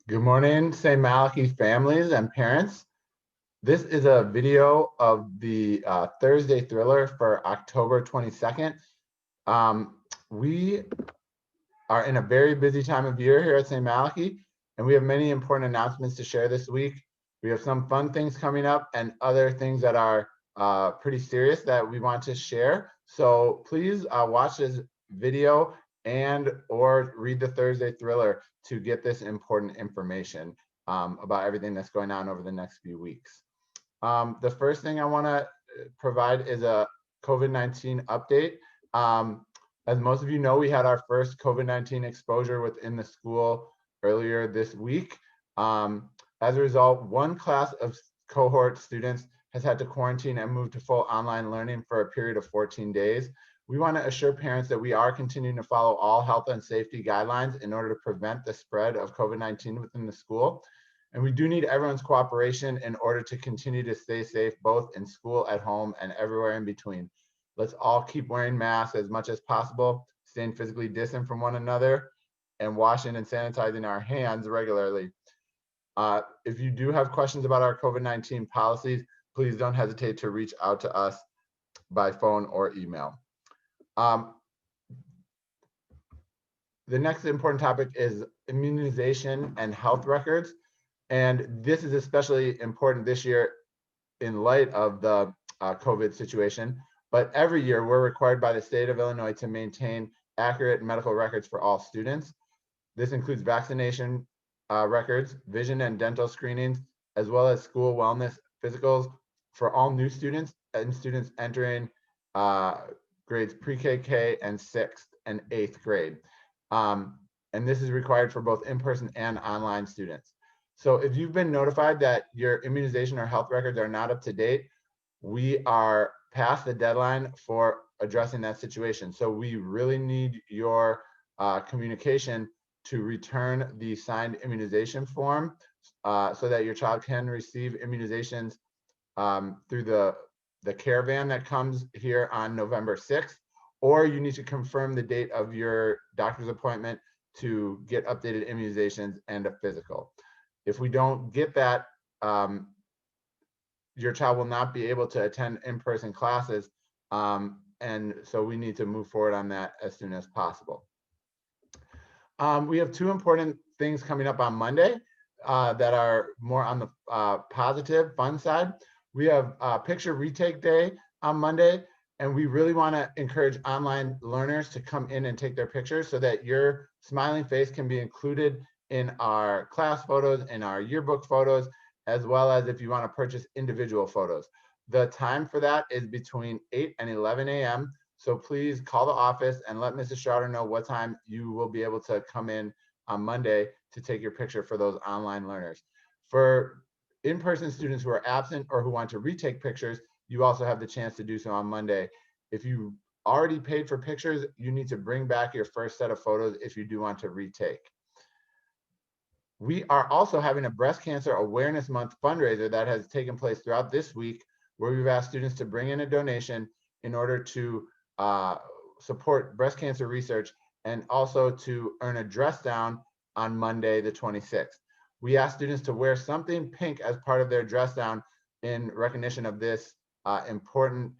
Good morning, St. Malachy families and parents. This is a video of the Thursday thriller for October 22nd. We are in a very busy time of year here at St. Malachy, and we have many important announcements to share this week. We have some fun things coming up and other things that are pretty serious that we want to share. So please watch this video and or read the Thursday thriller to get this important information about everything that's going on over the next few weeks. The first thing I want to provide is a COVID-19 update. As most of you know, we had our first COVID-19 exposure within the school earlier this week. As a result, one class of cohort students has had to quarantine and move to full online learning for a period of 14 days. We want to assure parents that we are continuing to follow all health and safety guidelines in order to prevent the spread of COVID-19 within the school. And we do need everyone's cooperation in order to continue to stay safe, both in school, at home, and everywhere in between. Let's all keep wearing masks as much as possible, staying physically distant from one another, and washing and sanitizing our hands regularly. If you do have questions about our COVID-19 policies, please don't hesitate to reach out to us by phone or email. The next important topic is immunization and health records. And this is especially important this year in light of the COVID situation. But every year we're required by the state of Illinois to maintain accurate medical records for all students. This includes vaccination records, vision and dental screenings, as well as school wellness physicals for all new students and students entering grades pre-K, K, and 6th and 8th grade. And this is required for both in-person and online students. So if you've been notified that your immunization or health records are not up to date, we are past the deadline for addressing that situation. So we really need your communication to return the signed immunization form so that your child can receive immunizations through the caravan that comes here on November 6th, or you need to confirm the date of your doctor's appointment to get updated immunizations and a physical. If we don't get that, your child will not be able to attend in-person classes. And so we need to move forward on that as soon as possible. We have two important things coming up on Monday that are more on the positive, fun side. We have Picture Retake Day on Monday, and we really want to encourage online learners to come in and take their pictures so that your smiling face can be included in our class photos, in our yearbook photos, as well as if you want to purchase individual photos. The time for that is between 8 and 11 a.m. So please call the office and let Mrs. Schroeder know what time you will be able to come in on Monday to take your picture for those online learners. For in-person students who are absent or who want to retake pictures, you also have the chance to do so on Monday. If you already paid for pictures, you need to bring back your first set of photos if you do want to retake. We are also having a Breast Cancer Awareness Month fundraiser that has taken place throughout this week, where we've asked students to bring in a donation in order to support breast cancer research and also to earn a dress down on Monday, the 26th. We asked students to wear something pink as part of their dress down in recognition of this important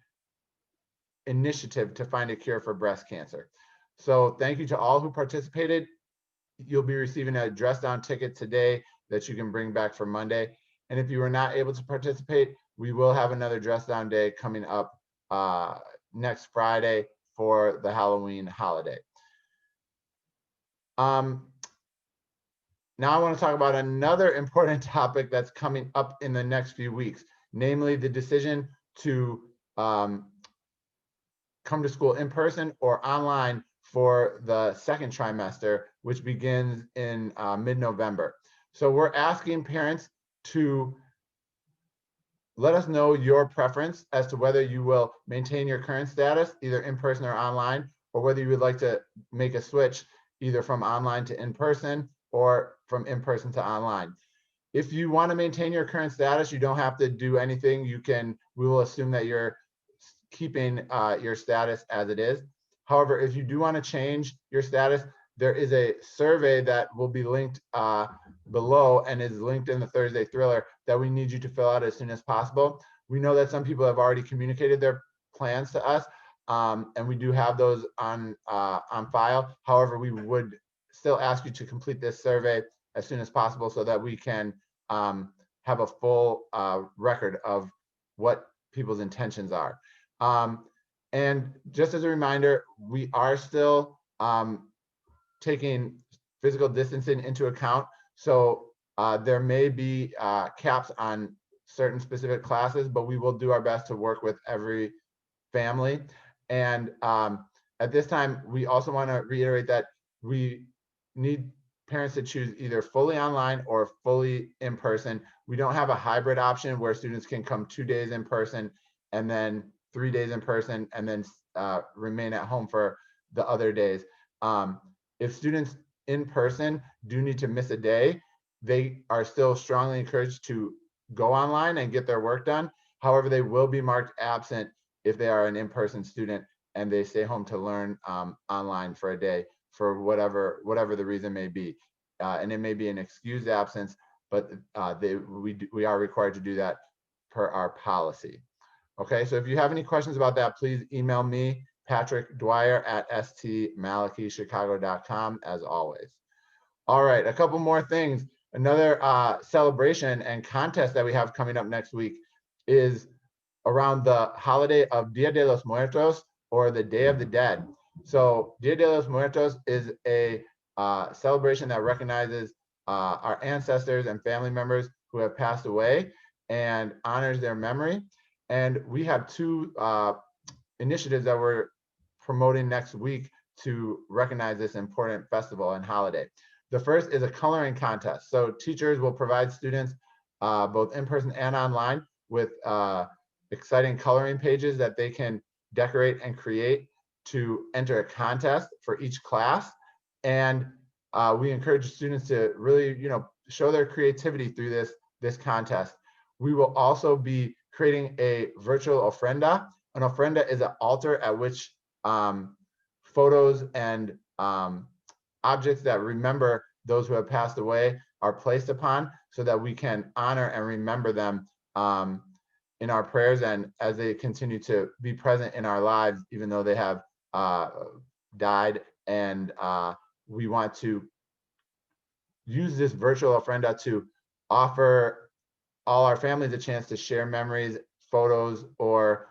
initiative to find a cure for breast cancer. So thank you to all who participated. You'll be receiving a dress down ticket today that you can bring back for Monday. And if you were not able to participate, we will have another dress down day coming up next Friday for the Halloween holiday. Now I want to talk about another important topic that's coming up in the next few weeks, namely the decision to come to school in person or online for the second trimester, which begins in mid-November. So we're asking parents to let us know your preference as to whether you will maintain your current status, either in person or online, or whether you would like to make a switch either from online to in person or from in person to online. If you want to maintain your current status, you don't have to do anything. We will assume that you're keeping your status as it is. However, if you do want to change your status, there is a survey that will be linked below and is linked in the Thursday Thriller that we need you to fill out as soon as possible. We know that some people have already communicated their plans to us, and we do have those on file. However, we would still ask you to complete this survey as soon as possible so that we can have a full record of what people's intentions are. And just as a reminder, we are still taking physical distancing into account. So there may be caps on certain specific classes, but we will do our best to work with every family. And at this time, we also want to reiterate that we need parents to choose either fully online or fully in person. We don't have a hybrid option where students can come 2 days in person and then 3 days in person and then remain at home for the other days. If students in person do need to miss a day, they are still strongly encouraged to go online and get their work done. However, they will be marked absent if they are an in-person student and they stay home to learn online for a day for whatever the reason may be. And it may be an excused absence, but we are required to do that per our policy. Okay, so if you have any questions about that, please email me, Patrick Dwyer at stmalachychicago.com, as always. All right, a couple more things. Another celebration and contest that we have coming up next week is around the holiday of Dia de los Muertos, or the Day of the Dead. So Dia de los Muertos is a celebration that recognizes our ancestors and family members who have passed away and honors their memory. And we have two initiatives that we're promoting next week to recognize this important festival and holiday. The first is a coloring contest. So teachers will provide students both in person and online with exciting coloring pages that they can decorate and create to enter a contest for each class. And we encourage students to really, show their creativity through this contest. We will also be creating a virtual ofrenda. An ofrenda is an altar at which photos and objects that remember those who have passed away are placed upon, so that we can honor and remember them in our prayers and as they continue to be present in our lives, even though they have died. And we want to use this virtual ofrenda to offer all our families a chance to share memories, photos, or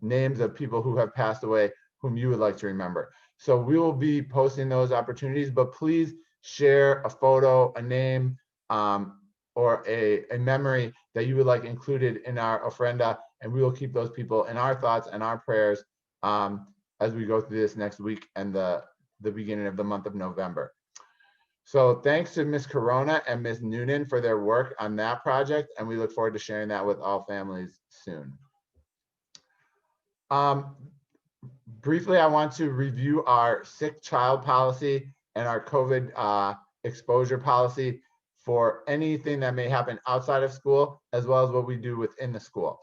names of people who have passed away whom you would like to remember. So we will be posting those opportunities, but please share a photo, a name, or a memory that you would like included in our ofrenda, and we will keep those people in our thoughts and our prayers as we go through this next week and the beginning of the month of November. So thanks to Ms. Corona and Ms. Noonan for their work on that project, and we look forward to sharing that with all families soon. Briefly, I want to review our sick child policy and our COVID exposure policy for anything that may happen outside of school, as well as what we do within the school.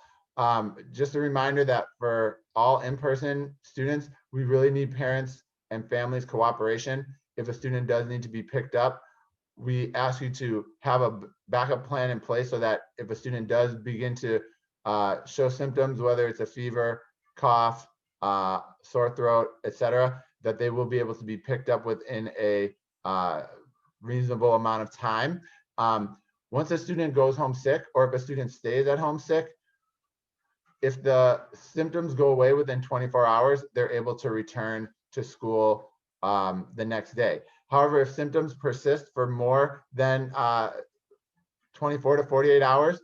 Just a reminder that for all in-person students, we really need parents and families' cooperation. If a student does need to be picked up, we ask you to have a backup plan in place so that if a student does begin to show symptoms, whether it's a fever, cough, sore throat, etc., that they will be able to be picked up within a reasonable amount of time. Once a student goes home sick, or if a student stays at home sick, if the symptoms go away within 24 hours, they're able to return to school the next day. However, if symptoms persist for more than 24 to 48 hours,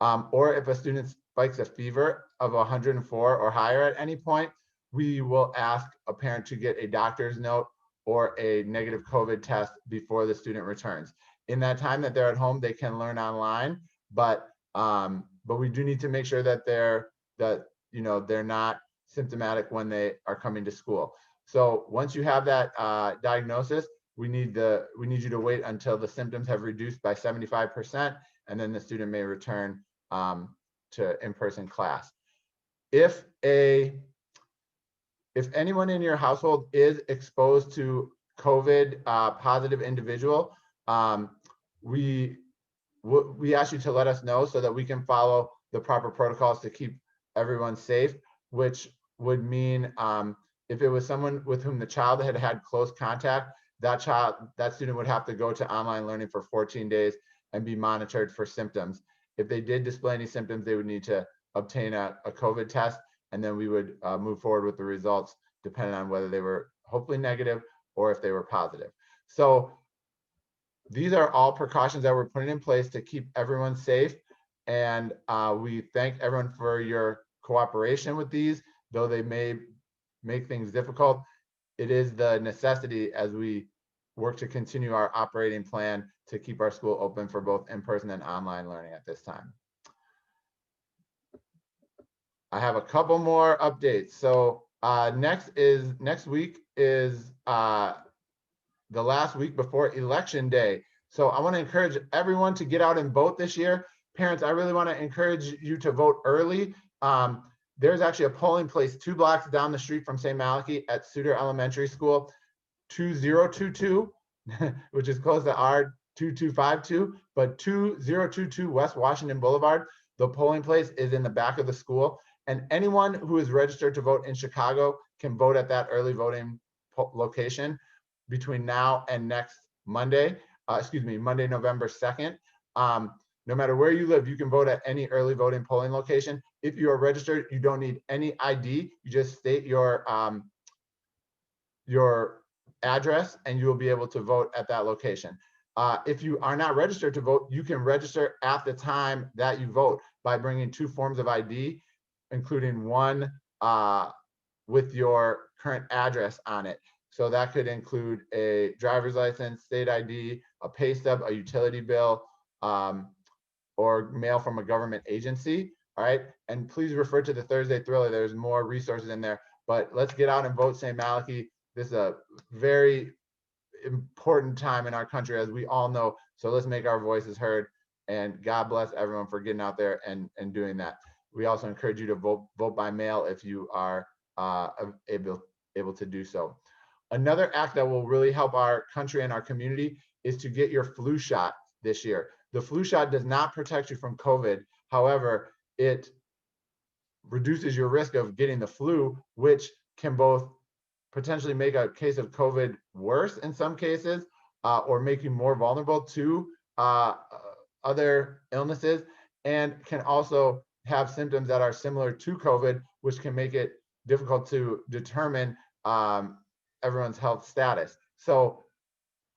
or if a student spikes a fever of 104 or higher at any point, we will ask a parent to get a doctor's note or a negative COVID test before the student returns. In that time that they're at home, they can learn online, but we do need to make sure that they're not symptomatic when they are coming to school. So once you have that diagnosis, we need you to wait until the symptoms have reduced by 75%, and then the student may return to in-person class. If anyone in your household is exposed to COVID positive individual, we ask you to let us know so that we can follow the proper protocols to keep everyone safe, which would mean if it was someone with whom the child had had close contact, that student would have to go to online learning for 14 days and be monitored for symptoms. If they did display any symptoms, they would need to obtain a COVID test, and then we would move forward with the results depending on whether they were hopefully negative or if they were positive. So these are all precautions that we're putting in place to keep everyone safe. And we thank everyone for your cooperation with these, though they may make things difficult. It is the necessity as we work to continue our operating plan to keep our school open for both in-person and online learning at this time. I have a couple more updates. So next week is the last week before election day. So I want to encourage everyone to get out and vote this year. Parents, I really want to encourage you to vote early. There's actually a polling place 2 blocks down the street from St. Malachy at Suter Elementary School, 2022, which is close to our 2252, but 2022 West Washington Boulevard. The polling place is in the back of the school, and anyone who is registered to vote in Chicago can vote at that early voting location between now and next Monday, Monday, November 2nd. No matter where you live, you can vote at any early voting polling location. If you are registered, you don't need any ID. You just state your address and you will be able to vote at that location. If you are not registered to vote, you can register at the time that you vote by bringing 2 forms of ID, including one with your current address on it. So that could include a driver's license, state ID, a pay stub, a utility bill, or mail from a government agency. All right. And please refer to the Thursday Thriller. There's more resources in there. But let's get out and vote St. Malachy. This is a very important time in our country, as we all know. So let's make our voices heard. And God bless everyone for getting out there and doing that. We also encourage you to vote by mail if you are able to do so. Another act that will really help our country and our community is to get your flu shot this year. The flu shot does not protect you from COVID. However, it reduces your risk of getting the flu, which can both potentially make a case of COVID worse in some cases, or make you more vulnerable to other illnesses, and can also have symptoms that are similar to COVID, which can make it difficult to determine everyone's health status. So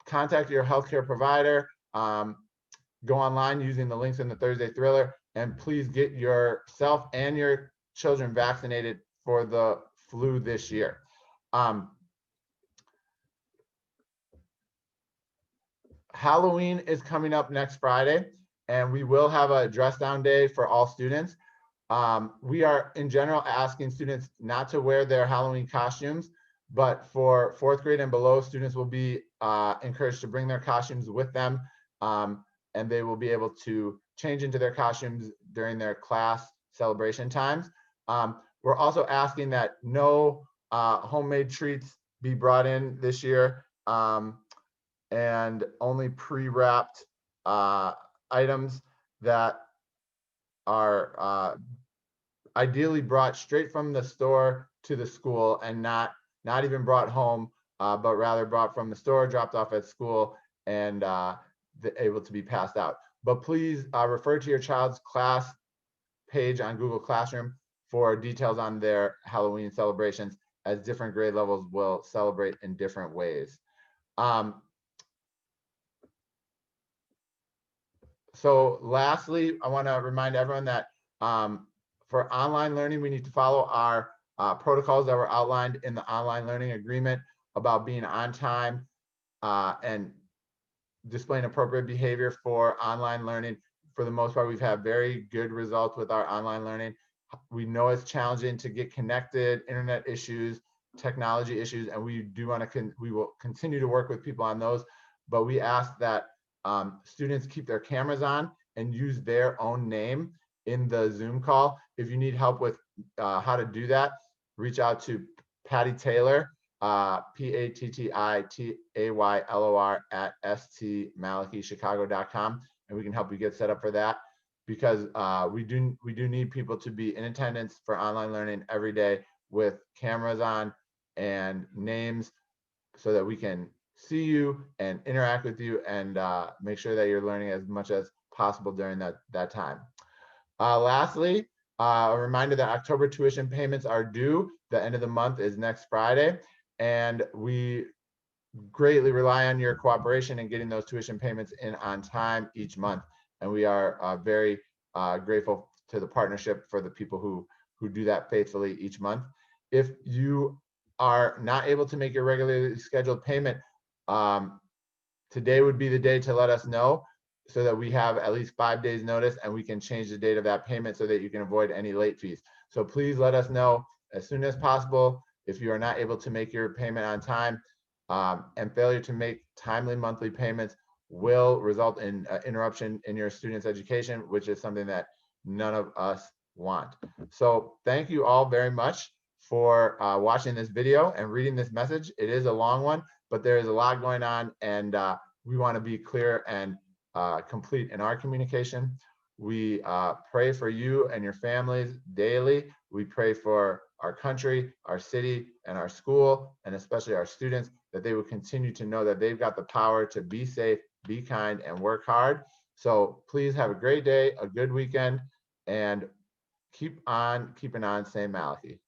contact your healthcare provider, go online using the links in the Thursday Thriller, and please get yourself and your children vaccinated for the flu this year. Halloween is coming up next Friday, and we will have a dress down day for all students. We are in general asking students not to wear their Halloween costumes, but for 4th grade and below, students will be encouraged to bring their costumes with them, and they will be able to change into their costumes during their class celebration times. We're also asking that no homemade treats be brought in this year, and only pre-wrapped items that are ideally brought straight from the store to the school, and not even brought home, but rather brought from the store, dropped off at school, and able to be passed out. But please refer to your child's class page on Google Classroom for details on their Halloween celebrations, as different grade levels will celebrate in different ways. So lastly, I want to remind everyone that for online learning, we need to follow our protocols that were outlined in the online learning agreement about being on time and displaying appropriate behavior for online learning. For the most part, we've had very good results with our online learning. We know it's challenging to get connected, internet issues, technology issues, and we will continue to work with people on those. But we ask that students keep their cameras on and use their own name in the Zoom call. If you need help with how to do that, reach out to Patty Taylor PATTITAYLOR@stmalachychicago.com, and we can help you get set up for that, because we do need people to be in attendance for online learning every day with cameras on and names, so that we can see you and interact with you and make sure that you're learning as much as possible during that time. Lastly, a reminder that October tuition payments are due. The end of the month is next Friday, and we greatly rely on your cooperation in getting those tuition payments in on time each month. And we are very grateful to the partnership for the people who do that faithfully each month. If you are not able to make your regularly scheduled payment, today would be the day to let us know, so that we have at least 5 days notice and we can change the date of that payment so that you can avoid any late fees. So please let us know as soon as possible if you are not able to make your payment on time. And failure to make timely monthly payments will result in interruption in your students' education, which is something that none of us want. So thank you all very much for watching this video and reading this message. It is a long one, but there is a lot going on, and we want to be clear and complete in our communication. We pray for you and your families daily. We pray for our country, our city, and our school, and especially our students, that they will continue to know that they've got the power to be safe, be kind, and work hard. So please have a great day, a good weekend, and keep on keeping on St. Malachy.